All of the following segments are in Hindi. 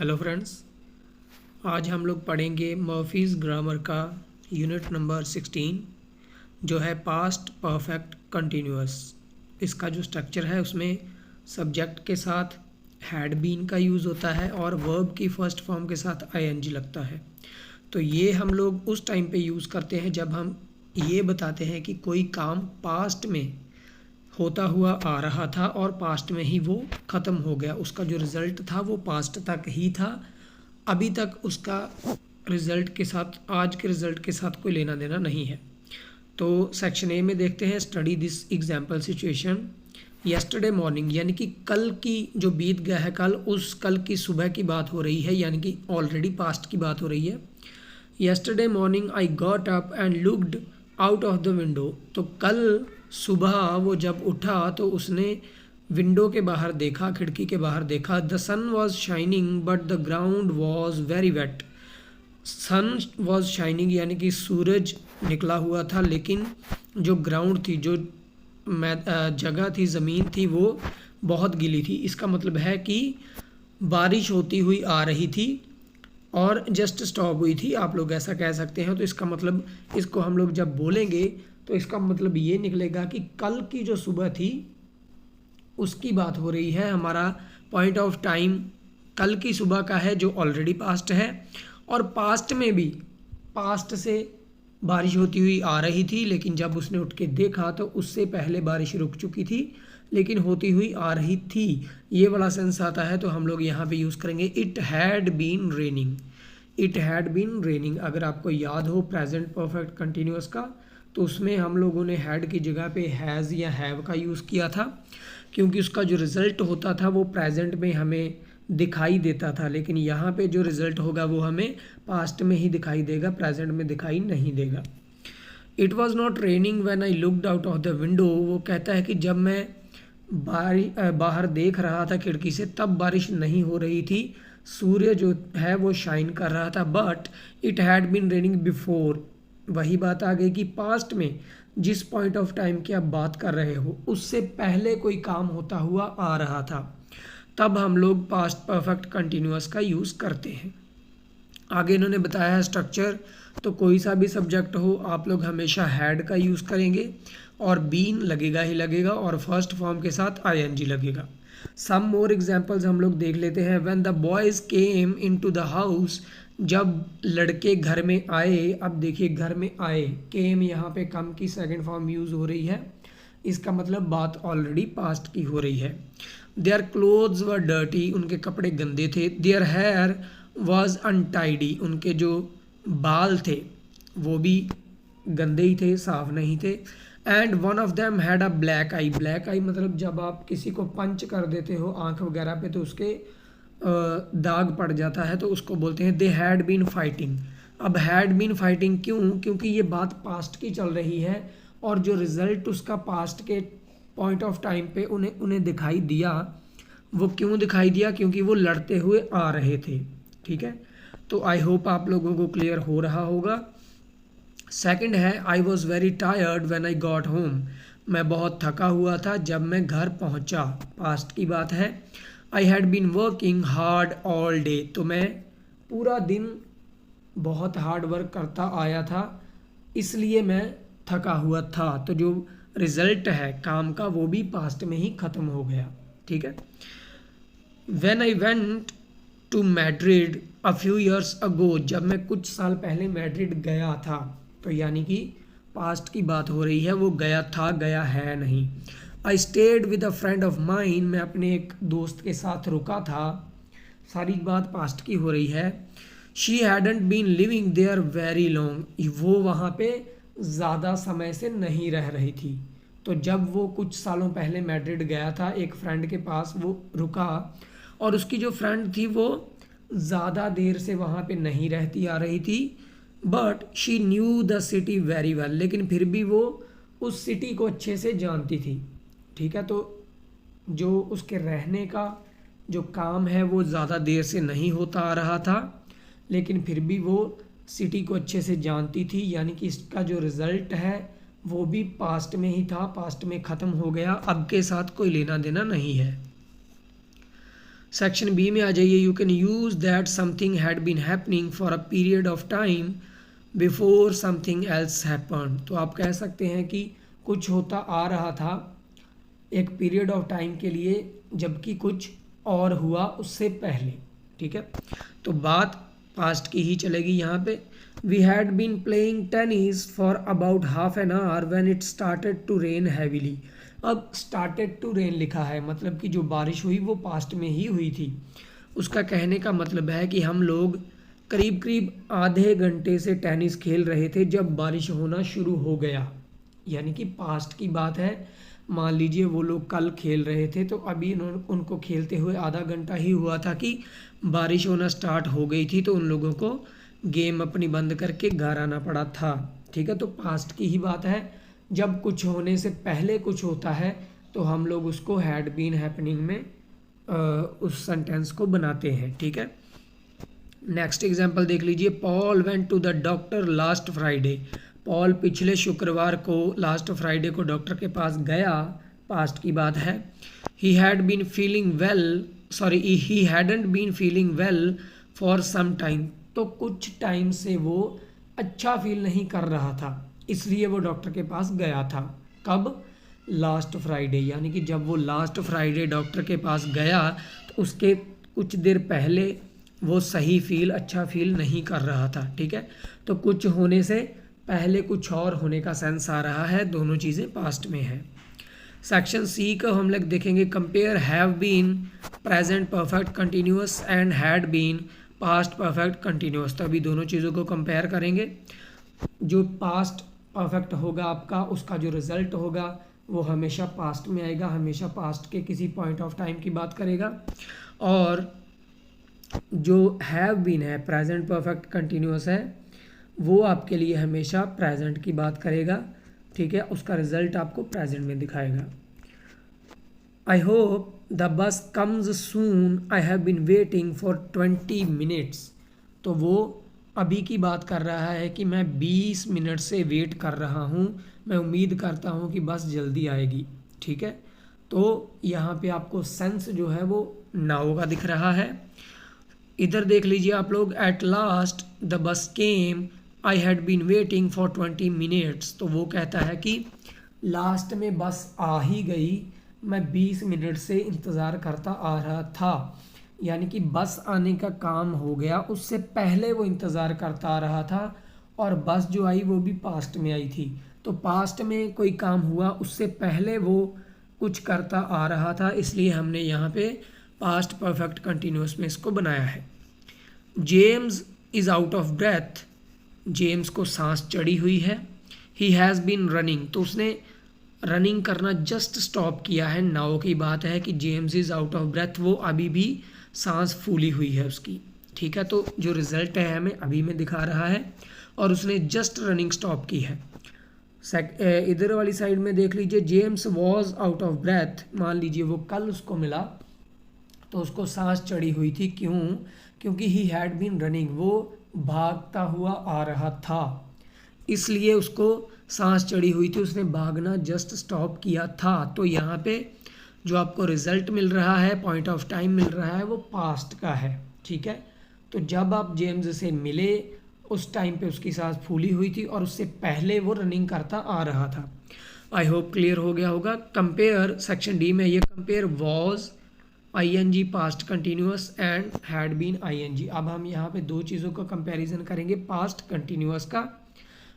हेलो फ्रेंड्स, आज हम लोग पढ़ेंगे मर्फीज़ ग्रामर का यूनिट नंबर 16 जो है पास्ट परफेक्ट कंटिन्यूअस। इसका जो स्ट्रक्चर है उसमें सब्जेक्ट के साथ हैड बीन का यूज़ होता है और वर्ब की फर्स्ट फॉर्म के साथ आईएनजी लगता है। तो ये हम लोग उस टाइम पे यूज़ करते हैं जब हम ये बताते हैं कि कोई काम पास्ट में होता हुआ आ रहा था और पास्ट में ही वो ख़त्म हो गया, उसका जो रिज़ल्ट था वो पास्ट तक ही था, अभी तक उसका रिज़ल्ट के साथ आज के रिज़ल्ट के साथ कोई लेना देना नहीं है। तो सेक्शन ए में देखते हैं study this example situation. Yesterday morning यानी कि कल की जो बीत गया है कल, उस कल की सुबह की बात हो रही है, यानी कि ऑलरेडी पास्ट की बात हो रही है। Yesterday morning I got up and looked out of the window. तो कल सुबह वो जब उठा तो उसने विंडो के बाहर देखा, खिड़की के बाहर देखा। The sun was shining but the ground was very wet. Sun was shining यानी कि सूरज निकला हुआ था, लेकिन जो ग्राउंड थी, जो जगह थी, ज़मीन थी, वो बहुत गीली थी। इसका मतलब है कि बारिश होती हुई आ रही थी और जस्ट स्टॉप हुई थी, आप लोग ऐसा कह सकते हैं। तो इसका मतलब, इसको हम लोग जब बोलेंगे तो इसका मतलब ये निकलेगा कि कल की जो सुबह थी उसकी बात हो रही है। हमारा पॉइंट ऑफ टाइम कल की सुबह का है जो ऑलरेडी पास्ट है, और पास्ट में भी पास्ट से बारिश होती हुई आ रही थी, लेकिन जब उसने उठ के देखा तो उससे पहले बारिश रुक चुकी थी लेकिन होती हुई आ रही थी। ये वाला सेंस आता है तो हम लोग यहाँ पे यूज़ करेंगे it had been raining. It had been raining अगर आपको याद हो प्रेजेंट परफेक्ट कंटिन्यूअस का, तो उसमें हम लोगों ने हैड की जगह पे हैज़ या हैव का यूज़ किया था, क्योंकि उसका जो रिज़ल्ट होता था वो प्रेजेंट में हमें दिखाई देता था, लेकिन यहाँ पे जो रिज़ल्ट होगा वो हमें पास्ट में ही दिखाई देगा, प्रेजेंट में दिखाई नहीं देगा। It was not raining when I looked out of the window. वो कहता है कि जब मैं बाहर देख रहा था खिड़की से तब बारिश नहीं हो रही थी, सूर्य जो है वो शाइन कर रहा था। But it had been raining before. वही बात आ गई कि पास्ट में जिस पॉइंट ऑफ टाइम की आप बात कर रहे हो उससे पहले कोई काम होता हुआ आ रहा था, तब हम लोग पास्ट परफेक्ट कंटिन्यूअस का यूज़ करते हैं। आगे इन्होंने बताया है स्ट्रक्चर, तो कोई सा भी सब्जेक्ट हो आप लोग हमेशा हैड का यूज़ करेंगे और बीन लगेगा ही लगेगा और फर्स्ट फॉर्म के साथ आईएनजी लगेगा। सम मोर एग्जांपल्स हम लोग देख लेते हैं। When the boys came into the house, जब लड़के घर में आए। अब देखिए घर में आए, केम यहाँ पे कम की सेकंड फॉर्म यूज़ हो रही है, इसका मतलब बात ऑलरेडी पास्ट की हो रही है। देयर क्लोथ्स वर डर्टी, उनके कपड़े गंदे थे। देयर हेयर वॉज अनटाइडी, उनके जो बाल थे वो भी गंदे ही थे, साफ नहीं थे। And one of them had a black eye. Black eye मतलब जब आप किसी को पंच कर देते हो आंख वगैरह पे तो उसके दाग पड़ जाता है, तो उसको बोलते हैं दे हैड बीन फाइटिंग। अब हैड बीन फाइटिंग क्यों? क्योंकि ये बात पास्ट की चल रही है और जो रिज़ल्ट उसका पास्ट के पॉइंट ऑफ टाइम पे उन्हें दिखाई दिया, वो क्यों दिखाई दिया? क्योंकि वो लड़ते हुए आ रहे थे। ठीक है, तो आई होप आप लोगों को क्लियर हो रहा होगा। सेकंड है I was very tired when I got home. मैं बहुत थका हुआ था जब मैं घर पहुंचा, पास्ट की बात है। I had been working hard all day, तो मैं पूरा दिन बहुत हार्ड वर्क करता आया था इसलिए मैं थका हुआ था। तो जो रिज़ल्ट है काम का वो भी पास्ट में ही ख़त्म हो गया। ठीक है। When I went to Madrid a few years ago, जब मैं कुछ साल पहले मैड्रिड गया था, तो यानी कि पास्ट की बात हो रही है, वो गया था, गया है नहीं। I stayed with a friend of mine, मैं अपने एक दोस्त के साथ रुका था, सारी बात पास्ट की हो रही है। She hadn't been living there very long, वो वहाँ पे ज़्यादा समय से नहीं रह रही थी। तो जब वो कुछ सालों पहले मैड्रिड गया था एक फ्रेंड के पास वो रुका, और उसकी जो फ्रेंड थी वो ज़्यादा देर से वहाँ पे नहीं रहती आ रही थी। But she knew the city very well, लेकिन फिर भी वो उस सिटी को अच्छे से जानती थी। ठीक है, तो जो उसके रहने का जो काम है वो ज़्यादा देर से नहीं होता आ रहा था, लेकिन फिर भी वो सिटी को अच्छे से जानती थी, यानी कि इसका जो रिज़ल्ट है वो भी पास्ट में ही था, पास्ट में ख़त्म हो गया, अब के साथ कोई लेना देना नहीं है। सेक्शन बी में आ जाइए। You can use that something had been happening for a period of time before something else happen. तो आप कह सकते हैं कि कुछ होता आ रहा था एक पीरियड ऑफ टाइम के लिए, जबकि कुछ और हुआ उससे पहले। ठीक है, तो बात पास्ट की ही चलेगी यहाँ पे। We had been playing tennis for about half an hour when it started to rain heavily. अब स्टार्टेड टू रेन लिखा है, मतलब कि जो बारिश हुई वो पास्ट में ही हुई थी। उसका कहने का मतलब है कि हम लोग करीब करीब आधे घंटे से टेनिस खेल रहे थे जब बारिश होना शुरू हो गया, यानी कि पास्ट की बात है। मान लीजिए वो लोग कल खेल रहे थे, तो अभी उनको खेलते हुए आधा घंटा ही हुआ था कि बारिश होना स्टार्ट हो गई थी, तो उन लोगों को गेम अपनी बंद करके घर आना पड़ा था। ठीक है, तो पास्ट की ही बात है। जब कुछ होने से पहले कुछ होता है तो हम लोग उसको हैड बीन हैपनिंग में उस सेंटेंस को बनाते हैं। ठीक है, नेक्स्ट एग्जांपल देख लीजिए। Paul went to the doctor last Friday. Paul पिछले शुक्रवार को, लास्ट फ्राइडे को डॉक्टर के पास गया, पास्ट की बात है। He had been feeling well, sorry he hadn't been feeling well for some time. तो कुछ टाइम से वो अच्छा फील नहीं कर रहा था, इसलिए वो डॉक्टर के पास गया था। कब? लास्ट फ्राइडे, यानी कि जब वो लास्ट फ्राइडे डॉक्टर के पास गया तो उसके कुछ देर पहले वो सही फील, अच्छा फील नहीं कर रहा था। ठीक है, तो कुछ होने से पहले कुछ और होने का सेंस आ रहा है, दोनों चीज़ें पास्ट में है। सेक्शन सी का हम लोग देखेंगे। Compare have been present perfect continuous and had been past perfect continuous. तो अभी दोनों चीज़ों को कंपेयर करेंगे। जो पास्ट परफेक्ट होगा आपका, उसका जो रिजल्ट होगा वो हमेशा पास्ट में आएगा, हमेशा पास्ट के किसी पॉइंट ऑफ टाइम की बात करेगा। और जो हैव बीन है, प्रेजेंट परफेक्ट कंटिन्यूअस है, वो आपके लिए हमेशा प्रेजेंट की बात करेगा। ठीक है, उसका रिजल्ट आपको प्रेजेंट में दिखाएगा। I hope the bus comes soon, I have been waiting for 20 minutes. तो वो अभी की बात कर रहा है कि मैं 20 मिनट से वेट कर रहा हूँ, मैं उम्मीद करता हूँ कि बस जल्दी आएगी। ठीक है, तो यहाँ पे आपको सेंस जो है वो नाउ का दिख रहा है। इधर देख लीजिए आप लोग। Eight last the bus came, I had been waiting for 20 minutes. तो वो कहता है कि लास्ट में बस आ ही गई, मैं 20 मिनट से इंतज़ार करता आ रहा था। यानी कि बस आने का काम हो गया, उससे पहले वो इंतज़ार करता आ रहा था। और बस जो आई वो भी पास्ट में आई थी, तो पास्ट में कोई काम हुआ, उससे पहले वो कुछ करता आ रहा था, इसलिए हमने यहाँ पे पास्ट परफेक्ट कंटिन्यूअस में इसको बनाया है। James is out of breath. James को सांस चढ़ी हुई है। ही हैज़ बीन रनिंग, तो उसने रनिंग करना जस्ट स्टॉप किया है। नाउ की बात है कि James is out of breath, वो अभी भी सांस फूली हुई है उसकी। ठीक है, तो जो रिजल्ट है हमें अभी में दिखा रहा है और उसने जस्ट रनिंग स्टॉप की है। इधर वाली साइड में देख लीजिए। James was out of breath, मान लीजिए वो कल उसको मिला तो उसको सांस चढ़ी हुई थी। क्यों? क्योंकि ही हैड बीन रनिंग, वो भागता हुआ आ रहा था, इसलिए उसको सांस चढ़ी हुई थी, उसने भागना जस्ट स्टॉप किया था। तो यहाँ पे जो आपको रिजल्ट मिल रहा है, पॉइंट ऑफ टाइम मिल रहा है, वो पास्ट का है। ठीक है, तो जब आप जेम्स से मिले उस टाइम पे उसकी सांस फूली हुई थी और उससे पहले वो रनिंग करता आ रहा था। आई होप क्लियर हो गया होगा। कंपेयर, सेक्शन डी में ये compare was ing past continuous and had been ing। अब हम यहाँ पे दो चीज़ों का कंपैरिजन करेंगे, पास्ट कंटिन्यूअस का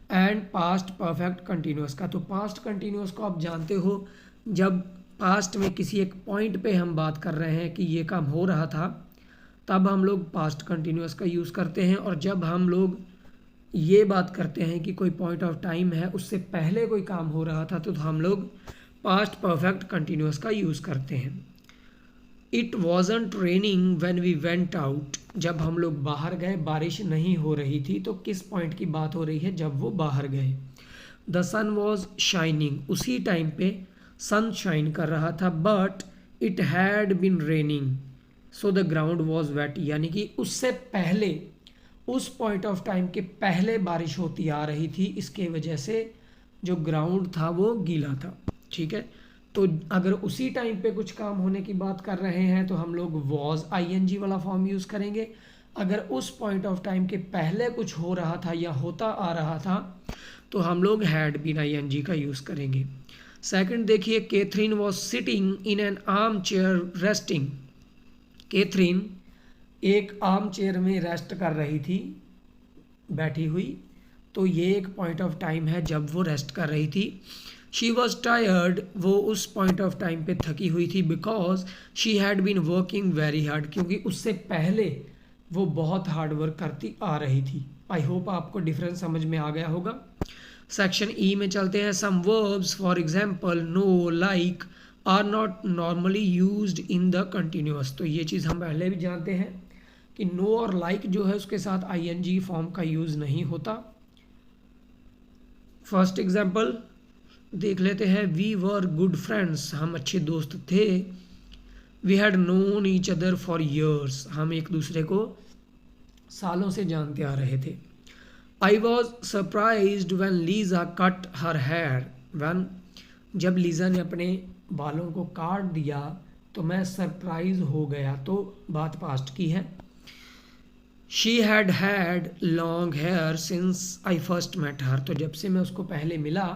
एंड पास्ट परफेक्ट कंटिन्यूअस का। तो पास्ट कंटिन्यूअस को आप जानते हो, जब पास्ट में किसी एक पॉइंट पे हम बात कर रहे हैं कि ये काम हो रहा था, तब हम लोग पास्ट कंटिन्यूअस का यूज़ करते हैं। और जब हम लोग ये बात करते हैं कि कोई पॉइंट ऑफ टाइम है, उससे पहले कोई काम हो रहा था, तो हम लोग पास्ट परफेक्ट कंटिन्यूअस का यूज़ करते हैं। It wasn't raining when we went out, जब हम लोग बाहर गए बारिश नहीं हो रही थी। तो किस पॉइंट की बात हो रही है? जब वो बाहर गए। द सन वॉज शाइनिंग, उसी टाइम पे सन शाइन कर रहा था। But it had been raining so the ground was wet, यानी कि उससे पहले, उस पॉइंट ऑफ टाइम के पहले बारिश होती आ रही थी, इसके वजह से जो ग्राउंड था वो गीला था। ठीक है, तो अगर उसी टाइम पे कुछ काम होने की बात कर रहे हैं तो हम लोग वॉज आईएनजी वाला फॉर्म यूज़ करेंगे। अगर उस पॉइंट ऑफ टाइम के पहले कुछ हो रहा था या होता आ रहा था तो हम लोग हैड बीन आईएनजी का यूज़ करेंगे। सेकंड देखिए, Katherine was sitting in an arm chair resting. Katherine एक आर्म चेयर में रेस्ट कर रही थी, बैठी हुई, तो ये एक पॉइंट ऑफ टाइम है जब वो रेस्ट कर रही थी। शी वॉज टायर्ड, वो उस पॉइंट ऑफ टाइम पे थकी हुई थी, because she had been working very hard, क्योंकि उससे पहले वो बहुत हार्ड वर्क करती आ रही थी। आई होप आपको डिफरेंस समझ में आ गया होगा। सेक्शन ई में चलते हैं। Some verbs for example know, like are not normally used in the continuous. तो ये चीज़ हम पहले भी जानते हैं कि नो और लाइक जो है उसके साथ आईएनजी फॉर्म का यूज़ नहीं होता। फर्स्ट एग्जाम्पल देख लेते हैं। वी वर गुड फ्रेंड्स, हम अच्छे दोस्त थे। We had known each other for years, हम एक दूसरे को सालों से जानते आ रहे थे। I was surprised when Lisa cut her hair, when जब लीजा ने अपने बालों को काट दिया तो मैं सरप्राइज हो गया, तो बात पास्ट की है। She had had long hair since I first met her, तो जब से मैं उसको पहले मिला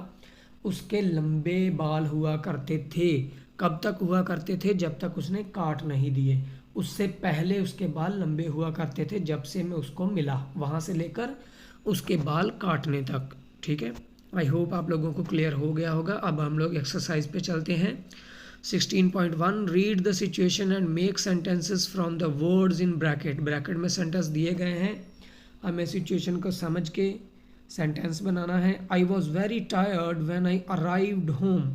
उसके लंबे बाल हुआ करते थे। कब तक हुआ करते थे? जब तक उसने काट नहीं दिए। उससे पहले उसके बाल लंबे हुआ करते थे जब से मैं उसको मिला, वहाँ से लेकर उसके बाल काटने तक। ठीक है, आई होप आप लोगों को क्लियर हो गया होगा। अब हम लोग एक्सरसाइज पे चलते हैं। 16.1 read the situation and make sentences from the words in bracket. Bracket में सेंटेंस दिए गए हैं, हमें सिचुएशन को समझ के सेंटेंस बनाना है। I was very tired when I arrived home,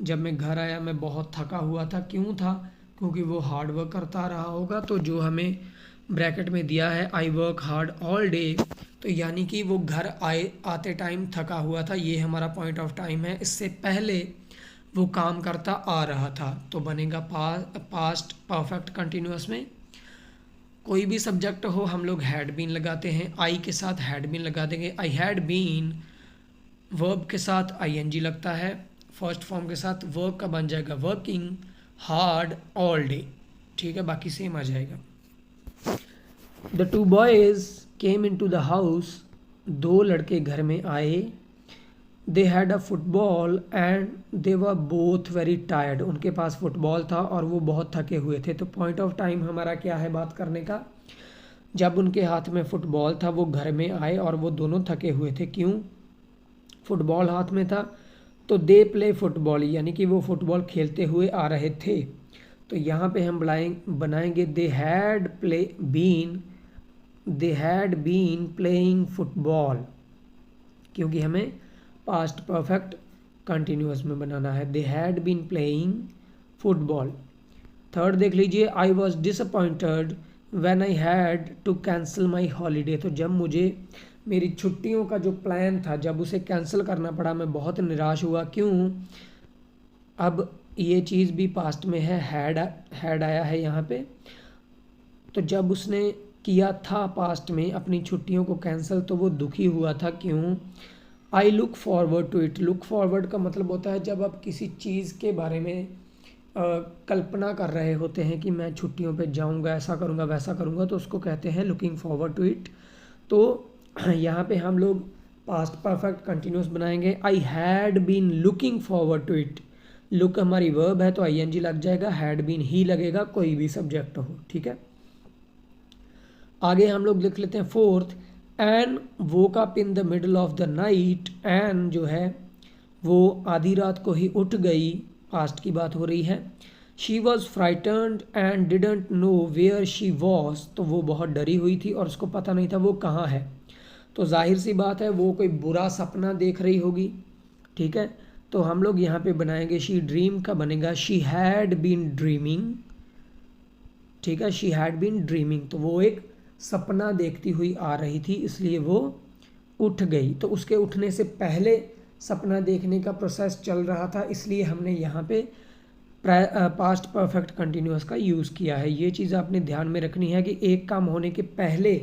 जब मैं घर आया मैं बहुत थका हुआ था। क्यों था? क्योंकि वो हार्ड वर्क करता रहा होगा। तो जो हमें ब्रैकेट में दिया है I work hard all day, तो यानी कि वो घर आते टाइम थका हुआ था, ये हमारा पॉइंट ऑफ टाइम है। इससे पहले वो काम करता आ रहा था, तो बनेगा पास्ट परफेक्ट कंटिन्यूअस में कोई भी सब्जेक्ट हो हम लोग हैड बीन लगाते हैं। आई के साथ हैड बीन लगा देंगे। आई हैड बीन वर्ब के साथ आईएनजी लगता है। फर्स्ट फॉर्म के साथ वर्क का बन जाएगा वर्किंग हार्ड ऑल डे। ठीक है, बाकी सेम आ जाएगा। The two boys came in to the house, दो लड़के घर में आए। They had a football and they were both very tired, उनके पास फुटबॉल था और वो बहुत थके हुए थे। तो पॉइंट ऑफ टाइम हमारा क्या है बात करने का? जब उनके हाथ में फुटबॉल था वो घर में आए और वो दोनों थके हुए थे। क्यों? फुटबॉल हाथ में था, तो दे प्ले फुटबॉल, यानी कि वो फुटबॉल खेलते हुए आ रहे थे। तो यहाँ पे हम बनाएंगे they had been playing football, क्योंकि हमें पास्ट परफेक्ट कंटिन्यूअस में बनाना है। They had been playing football. Third देख लीजिए। I was disappointed when I had to cancel my holiday, तो जब मुझे मेरी छुट्टियों का जो प्लान था जब उसे कैंसिल करना पड़ा मैं बहुत निराश हुआ। क्यों? अब ये चीज़ भी पास्ट में है, हैड आया है यहाँ पे। तो जब उसने किया था पास्ट में अपनी छुट्टियों को कैंसिल तो वो दुखी हुआ था। क्यों? I look forward to it. Look forward का मतलब होता है जब आप किसी चीज़ के बारे में कल्पना कर रहे होते हैं कि मैं छुट्टियों पे जाऊंगा, ऐसा करूंगा वैसा करूंगा, तो उसको कहते हैं लुकिंग फॉरवर्ड टू इट। तो यहाँ पे हम लोग पास्ट परफेक्ट कंटिन्यूस बनाएंगे। I had been looking forward to it. Look हमारी वर्ब है तो आईएनजी लग जाएगा, हैड बीन ही लगेगा, कोई भी सब्जेक्ट हो। ठीक है, आगे हम लोग लिख लेते हैं fourth. Ann woke up in the middle of the night. Ann जो है वो आधी रात को ही उठ गई, पास्ट की बात हो रही है। She was frightened and didn't know where she was, तो वो बहुत डरी हुई थी और उसको पता नहीं था वो कहाँ है। तो जाहिर सी बात है वो कोई बुरा सपना देख रही होगी। ठीक है, तो हम लोग यहाँ पे बनाएंगे शी ड्रीम का बनेगा शी हैड बीन ड्रीमिंग। ठीक है, शी हैड बीन ड्रीमिंग, तो वो एक सपना देखती हुई आ रही थी इसलिए वो उठ गई। तो उसके उठने से पहले सपना देखने का प्रोसेस चल रहा था, इसलिए हमने यहाँ पे पास्ट परफेक्ट कंटिन्यूअस का यूज़ किया है। ये चीज़ आपने ध्यान में रखनी है कि एक काम होने के पहले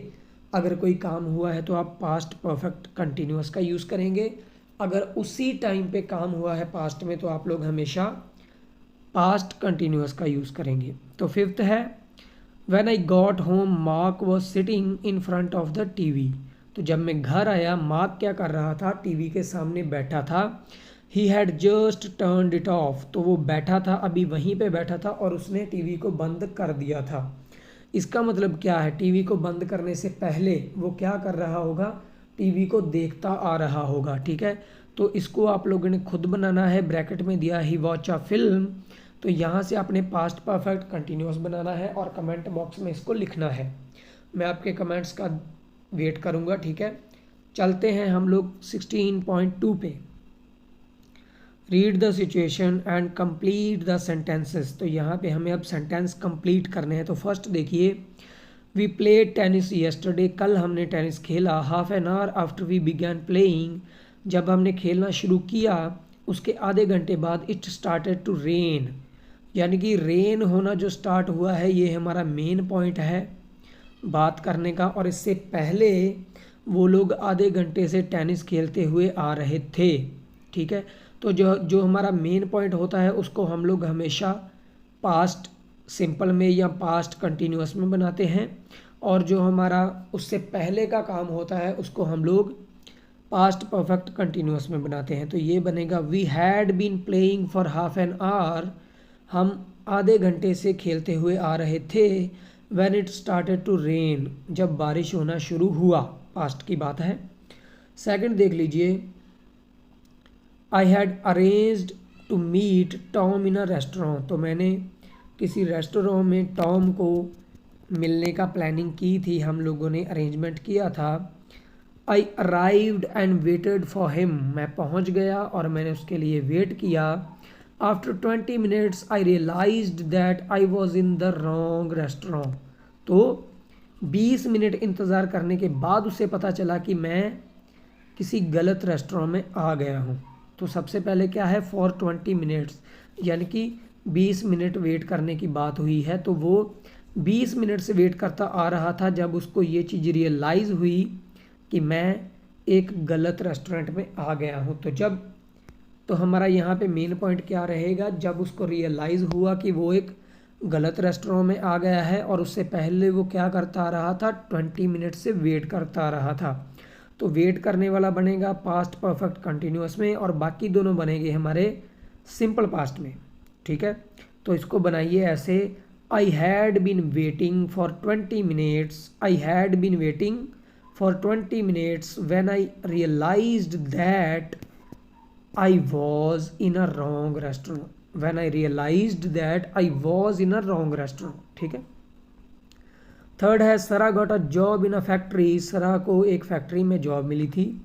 अगर कोई काम हुआ है तो आप पास्ट परफेक्ट कंटिन्यूअस का यूज़ करेंगे। अगर उसी टाइम पे काम हुआ है पास्ट में तो आप लोग हमेशा पास्ट कंटिन्यूस का यूज़ करेंगे। तो फिफ्थ है when I got home mark was sitting in front of the TV. तो जब मैं घर आया मार्क क्या कर रहा था, टीवी के सामने बैठा था। He had just turned it of, तो वो बैठा था, अभी वहीं पे बैठा था और उसने टीवी को बंद कर दिया था। इसका मतलब क्या है, टीवी को बंद करने से पहले वो क्या कर रहा होगा, टीवी को देखता आ रहा होगा। ठीक है, तो इसको आप लोगों ने खुद बनाना है। ब्रैकेट में दिया ही वॉच अ फिल्म, तो यहाँ से आपने पास्ट परफेक्ट कंटिन्यूस बनाना है और कमेंट बॉक्स में इसको लिखना है। मैं आपके कमेंट्स का वेट करूँगा। ठीक है, चलते हैं हम लोग 16.2 पे। Read the situation and complete the sentences. तो यहाँ पे हमें अब सेंटेंस कंप्लीट करने हैं। तो फर्स्ट देखिए, वी प्लेड टेनिस येस्टरडे, कल हमने टेनिस खेला। Half an hour after we began playing, जब हमने खेलना शुरू किया उसके आधे घंटे बाद इट स्टार्टेड टू रेन, यानी कि रेन होना जो स्टार्ट हुआ है ये हमारा मेन पॉइंट है बात करने का। और इससे पहले वो लोग आधे घंटे से टेनिस खेलते हुए आ रहे थे। ठीक है, तो जो हमारा मेन पॉइंट होता है उसको हम लोग हमेशा पास्ट सिंपल में या पास्ट कंटिन्यूस में बनाते हैं, और जो हमारा उससे पहले का काम होता है उसको हम लोग पास्ट परफेक्ट कंटिन्यूस में बनाते हैं। तो ये बनेगा we had been playing for half an hour, हम आधे घंटे से खेलते हुए आ रहे थे। When it started to rain, जब बारिश होना शुरू हुआ, पास्ट की बात है। सेकंड देख लीजिए, I had arranged to meet Tom in a restaurant, तो मैंने किसी रेस्टोरेंट में टॉम को मिलने का प्लानिंग की थी, हम लोगों ने अरेंजमेंट किया था। I arrived and waited for him, मैं पहुंच गया और मैंने उसके लिए वेट किया। After 20 minutes I realised that I was in the wrong restaurant, तो 20 मिनट इंतज़ार करने के बाद उसे पता चला कि मैं किसी गलत रेस्टोरेंट में आ गया हूँ। तो सबसे पहले क्या है, फॉर 20 मिनट्स, यानी कि 20 मिनट वेट करने की बात हुई है। तो वो 20 मिनट से वेट करता आ रहा था जब उसको ये चीज़ रियलाइज़ हुई कि मैं एक गलत रेस्टोरेंट में आ गया हूँ। तो हमारा यहाँ पे मेन पॉइंट क्या रहेगा, जब उसको रियलाइज़ हुआ कि वो एक गलत रेस्टोरेंट में आ गया है और उससे पहले वो क्या करता रहा था, 20 मिनट से वेट करता रहा था। तो वेट करने वाला बनेगा पास्ट परफेक्ट कंटिन्यूस में और बाकी दोनों बनेंगे हमारे सिंपल पास्ट में। ठीक है, तो इसको बनाइए ऐसे, I had been waiting for 20 minutes, I had been waiting for 20 minutes when I realised that I was in a wrong restaurant, when I realised that I was in a wrong restaurant. ठीक है, थर्ड है Sarah got a job in a factory, Sarah को एक फैक्ट्री में जॉब मिली थी।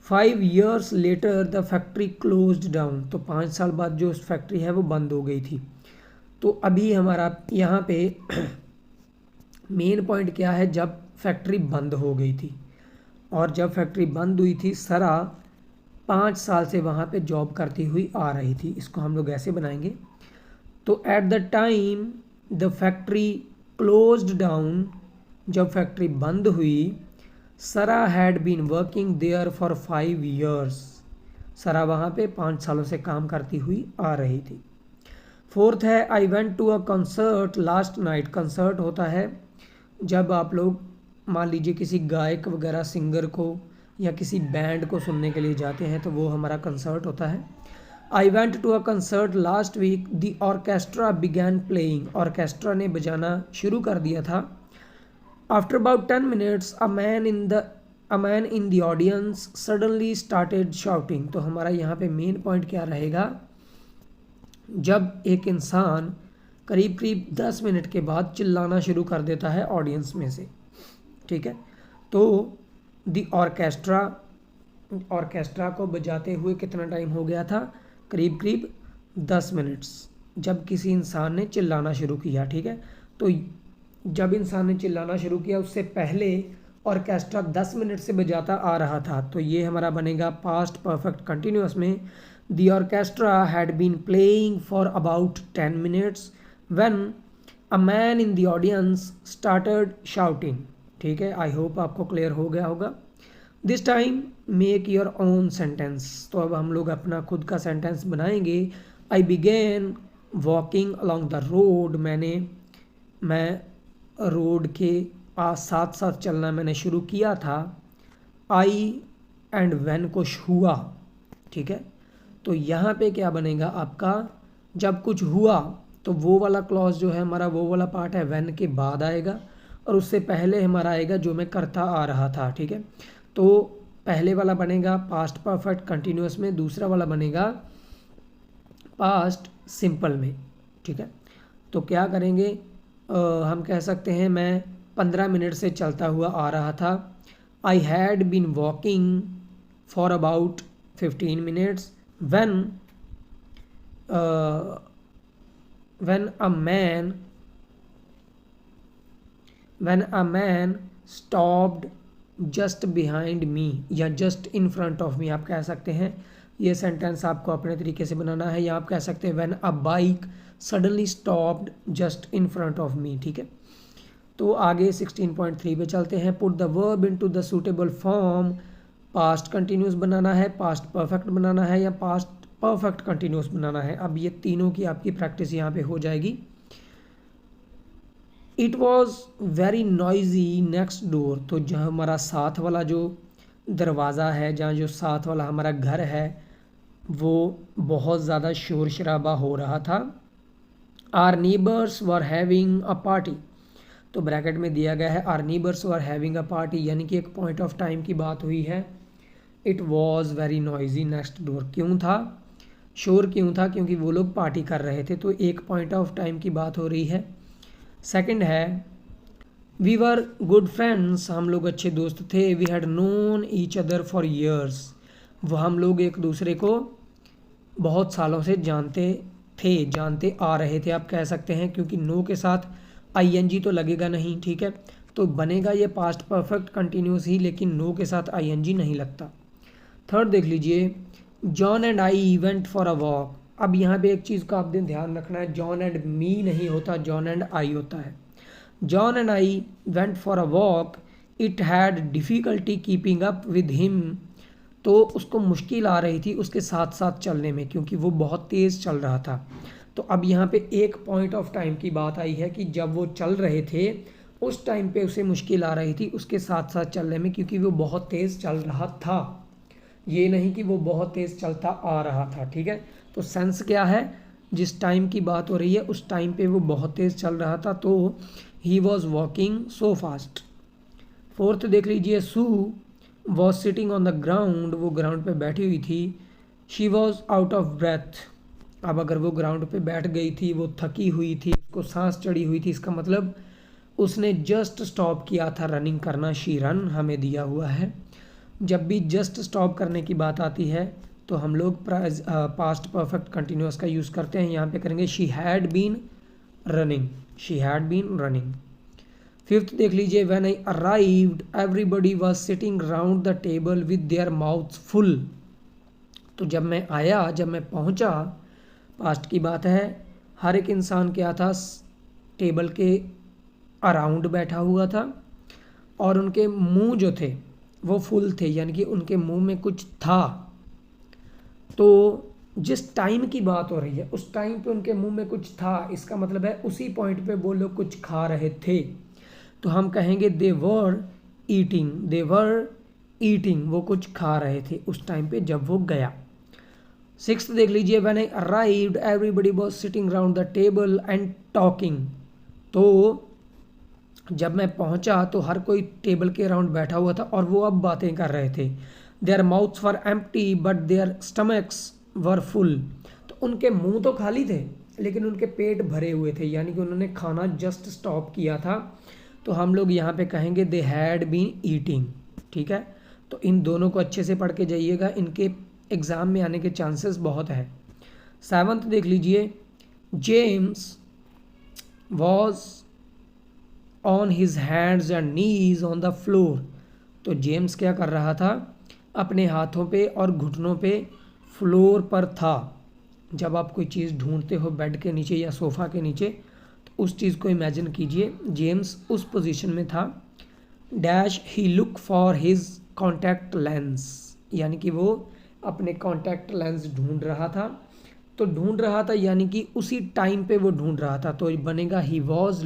5 years later the factory closed down, तो 5 साल बाद जो फैक्ट्री है वो बंद हो गई थी। तो अभी हमारा यहाँ पे मेन पॉइंट क्या है, जब फैक्ट्री बंद हो गई थी, और जब फैक्ट्री बंद हुई थी सरा 5 साल से वहाँ पे जॉब करती हुई आ रही थी। इसको हम लोग ऐसे बनाएंगे, तो at the time the factory closed down, जब फैक्ट्री बंद हुई, Sarah had been working there for 5 years, सरा वहाँ पे 5 सालों से काम करती हुई आ रही थी। फोर्थ है I went to a concert last night, concert होता है जब आप लोग मान लीजिए किसी गायक वगैरह सिंगर को या किसी बैंड को सुनने के लिए जाते हैं, तो वो हमारा कंसर्ट होता है। I went to a concert last week the orchestra began playing, orchestra ने बजाना शुरू कर दिया था। After about 10 minutes a man in the audience suddenly started shouting, तो हमारा यहाँ पे मेन पॉइंट क्या रहेगा, जब एक इंसान करीब 10 मिनट के बाद चिल्लाना शुरू कर देता है ऑडियंस में से। ठीक है, तो द ऑर्केस्ट्रा को बजाते हुए कितना टाइम हो गया था, करीब 10 मिनट्स, जब किसी इंसान ने चिल्लाना शुरू किया। ठीक है, तो जब इंसान ने चिल्लाना शुरू किया उससे पहले ऑर्केस्ट्रा 10 मिनट से बजाता आ रहा था। तो ये हमारा बनेगा पास्ट परफेक्ट कंटिन्यूस में, the orchestra had been playing for about 10 minutes when a man in the audience started shouting. ठीक है, आई होप आपको क्लियर हो गया होगा। This time make your own sentence, तो अब हम लोग अपना खुद का सेंटेंस बनाएंगे। I begin walking along the road, मैं रोड के साथ साथ चलना मैंने शुरू किया था। आई एंड व्हेन कुछ हुआ, ठीक है। तो यहाँ पे क्या बनेगा आपका, जब कुछ हुआ तो वो वाला क्लॉज जो है हमारा, वो वाला पार्ट है व्हेन के बाद आएगा, और उससे पहले हमारा आएगा जो मैं करता आ रहा था, ठीक है। तो पहले वाला बनेगा पास्ट परफेक्ट कंटिन्यूअस में, दूसरा वाला बनेगा पास्ट सिंपल में, ठीक है। तो क्या करेंगे, हम कह सकते हैं मैं 15 मिनट से चलता हुआ आ रहा था। I had been walking for about 15 minutes when a man stopped just behind me या just in front of me आप कह सकते हैं। ये सेंटेंस आपको अपने तरीके से बनाना है, या आप कह सकते हैं when a bike suddenly stopped just in front of me, ठीक है। तो आगे 16.3 पे चलते हैं। Put the verb into the suitable form, past continuous बनाना है, पास्ट परफेक्ट बनाना है, या पास्ट परफेक्ट कंटिन्यूस बनाना है। अब ये तीनों की आपकी प्रैक्टिस यहाँ पे हो जाएगी। It was very noisy next door, तो जहाँ हमारा साथ वाला जो दरवाज़ा है, जहाँ जो साथ वाला हमारा घर है, वो बहुत ज़्यादा शोर शराबा हो रहा था। Our neighbours were having a party, तो ब्रैकेट में दिया गया है our neighbours were having a party, यानी कि एक पॉइंट ऑफ टाइम की बात हुई है। It was very noisy next door, क्यों था, शोर क्यों था, क्योंकि वो लोग पार्टी कर रहे थे, तो एक पॉइंट ऑफ टाइम की बात हो रही है। सेकंड है वी वर गुड फ्रेंड्स, हम लोग अच्छे दोस्त थे। We had known each other for years, वो हम लोग एक दूसरे को बहुत सालों से जानते आ रहे थे आप कह सकते हैं, क्योंकि नो के साथ आईएनजी तो लगेगा नहीं, ठीक है। तो बनेगा ये पास्ट परफेक्ट कंटिन्यूस ही, लेकिन नो के साथ आईएनजी नहीं लगता। थर्ड देख लीजिए, John and I went for a walk. अब यहाँ पे एक चीज़ का आपने ध्यान रखना है, जॉन एंड मी नहीं होता, जॉन एंड आई होता है। John and I went for a walk, it had difficulty keeping up with him, तो उसको मुश्किल आ रही थी उसके साथ साथ चलने में, क्योंकि वो बहुत तेज़ चल रहा था। तो अब यहाँ पे एक पॉइंट ऑफ टाइम की बात आई है कि जब वो चल रहे थे उस टाइम पे उसे मुश्किल आ रही थी उसके साथ साथ चलने में, क्योंकि वो बहुत तेज़ चल रहा था, ये नहीं कि वो बहुत तेज़ चलता आ रहा था, ठीक है। तो सेंस क्या है, जिस टाइम की बात हो रही है उस टाइम पे वो बहुत तेज़ चल रहा था, तो he was walking so fast. Fourth देख लीजिए, Sue was sitting on the ground, वो ग्राउंड पे बैठी हुई थी। She was out of breath, अब अगर वो ग्राउंड पे बैठ गई थी, वो थकी हुई थी, उसको सांस चढ़ी हुई थी, इसका मतलब उसने जस्ट स्टॉप किया था रनिंग करना। शी रन हमें दिया हुआ है। जब भी जस्ट स्टॉप करने की बात आती है तो हम लोग पास्ट परफेक्ट कंटिन्यूअस का यूज़ करते हैं। यहाँ पे करेंगे she had been running, she had been running. Fifth देख लीजिए, when I arrived everybody was sitting round the table with their mouths full, तो जब मैं आया, जब मैं पहुँचा, पास्ट की बात है, हर एक इंसान क्या था, टेबल के अराउंड बैठा हुआ था और उनके मुंह जो थे वो फुल थे, यानी कि उनके मुंह में कुछ था। तो जिस टाइम की बात हो रही है उस टाइम पे उनके मुंह में कुछ था, इसका मतलब है उसी पॉइंट पे वो लोग कुछ खा रहे थे। तो हम कहेंगे दे were eating, they were eating, वो कुछ खा रहे थे उस टाइम पे जब वो गया। सिक्स्थ देख लीजिए, when I arrived everybody was sitting round the table and talking, तो जब मैं पहुंचा तो हर कोई टेबल के अराउंड बैठा हुआ था और वो अब बातें कर रहे थे। Their mouths were empty but their stomachs were full, तो उनके मुंह तो खाली थे लेकिन उनके पेट भरे हुए थे, यानी कि उन्होंने खाना जस्ट स्टॉप किया था। तो हम लोग यहाँ पे कहेंगे दे हैड बीन ईटिंग, ठीक है। तो इन दोनों को अच्छे से पढ़ के जाइएगा, इनके एग्ज़ाम में आने के चांसेस बहुत है। सेवंथ देख लीजिए, James was on his hands and knees on the floor, तो जेम्स क्या कर रहा था, अपने हाथों पे और घुटनों पे फ्लोर पर था। जब आप कोई चीज़ ढूंढते हो बेड के नीचे या सोफ़ा के नीचे, तो उस चीज़ को इमेजिन कीजिए, जेम्स उस पोजीशन में था। Dash he look for his contact lens, यानी कि वो अपने कॉन्टैक्ट लेंस ढूंढ रहा था। तो ढूंढ रहा था यानी कि उसी टाइम पे वो ढूंढ रहा था, तो बनेगा he was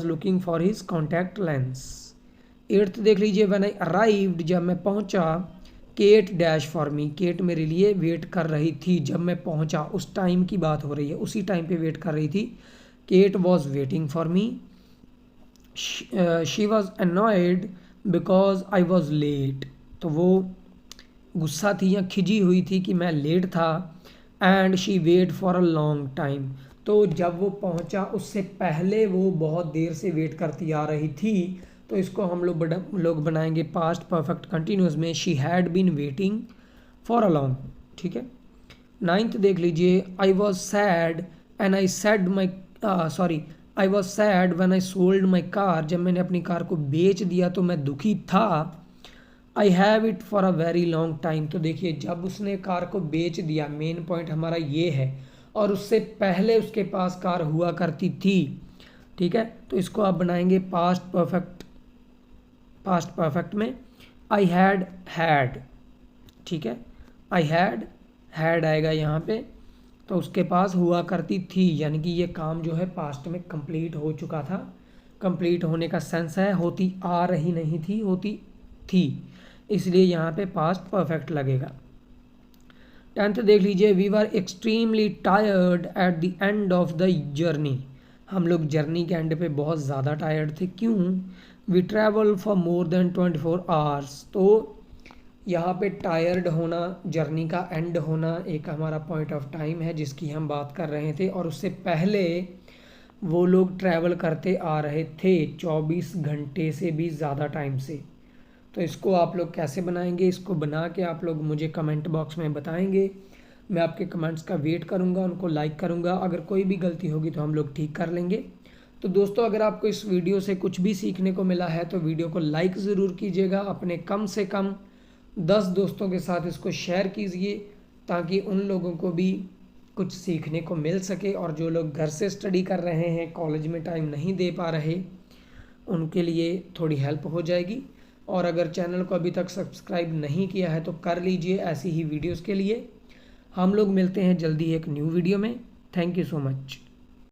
looking for his contact lens. 8th देख लीजिए, व्हेन आई अराइव्ड, जब मैं पहुंचा, Kate dash for me, Kate मेरे लिए वेट कर रही थी। जब मैं पहुंचा, उस टाइम की बात हो रही है, उसी टाइम पे वेट कर रही थी। Kate was waiting for me. She was annoyed because I was late, तो वो गुस्सा थी या खिजी हुई थी कि मैं लेट था। And she wait for a long time, तो जब वो पहुंचा उससे पहले वो बहुत देर से वेट करती आ रही थी, तो इसको हम लोग बनाएंगे पास्ट परफेक्ट कंटिन्यूस में, she had been waiting for a long. ठीक है। 9th देख लीजिए, I was sad and I said my I was sad when I sold my car, जब मैंने अपनी कार को बेच दिया तो मैं दुखी था। I have it for a very long time, तो देखिए जब उसने कार को बेच दिया, मेन पॉइंट हमारा ये है, और उससे पहले उसके पास कार हुआ करती थी। ठीक है, तो इसको आप बनाएंगे पास्ट परफेक्ट में, आई हैड। ठीक है, आई हैड आएगा यहाँ पे, तो उसके पास हुआ करती थी, यानी कि ये काम जो है पास्ट में कंप्लीट हो चुका था। कंप्लीट होने का सेंस है होती आ रही नहीं थी, होती थी, इसलिए यहाँ पे पास्ट परफेक्ट लगेगा। 10th देख लीजिए, we were extremely tired at the end of the journey, हम लोग जर्नी के एंड पे बहुत ज़्यादा टायर्ड थे। क्यों? We travel for more than 24 hours, तो यहाँ पे टायर्ड होना, जर्नी का एंड होना एक हमारा पॉइंट ऑफ टाइम है जिसकी हम बात कर रहे थे, और उससे पहले वो लोग ट्रैवल करते आ रहे थे 24 घंटे से भी ज़्यादा टाइम से। तो इसको आप लोग कैसे बनाएंगे, इसको बना के आप लोग मुझे कमेंट बॉक्स में बताएंगे। मैं आपके कमेंट्स का वेट करूंगा, उनको लाइक करूंगा। अगर कोई भी गलती होगी तो हम लोग ठीक कर लेंगे। तो दोस्तों, अगर आपको इस वीडियो से कुछ भी सीखने को मिला है तो वीडियो को लाइक ज़रूर कीजिएगा, अपने कम से कम 10 दोस्तों के साथ इसको शेयर कीजिए, ताकि उन लोगों को भी कुछ सीखने को मिल सके, और जो लोग घर से स्टडी कर रहे हैं, कॉलेज में टाइम नहीं दे पा रहे, उनके लिए थोड़ी हेल्प हो जाएगी। और अगर चैनल को अभी तक सब्सक्राइब नहीं किया है तो कर लीजिए ऐसी ही वीडियोस के लिए। हम लोग मिलते हैं जल्दी एक न्यू वीडियो में। Thank you so much.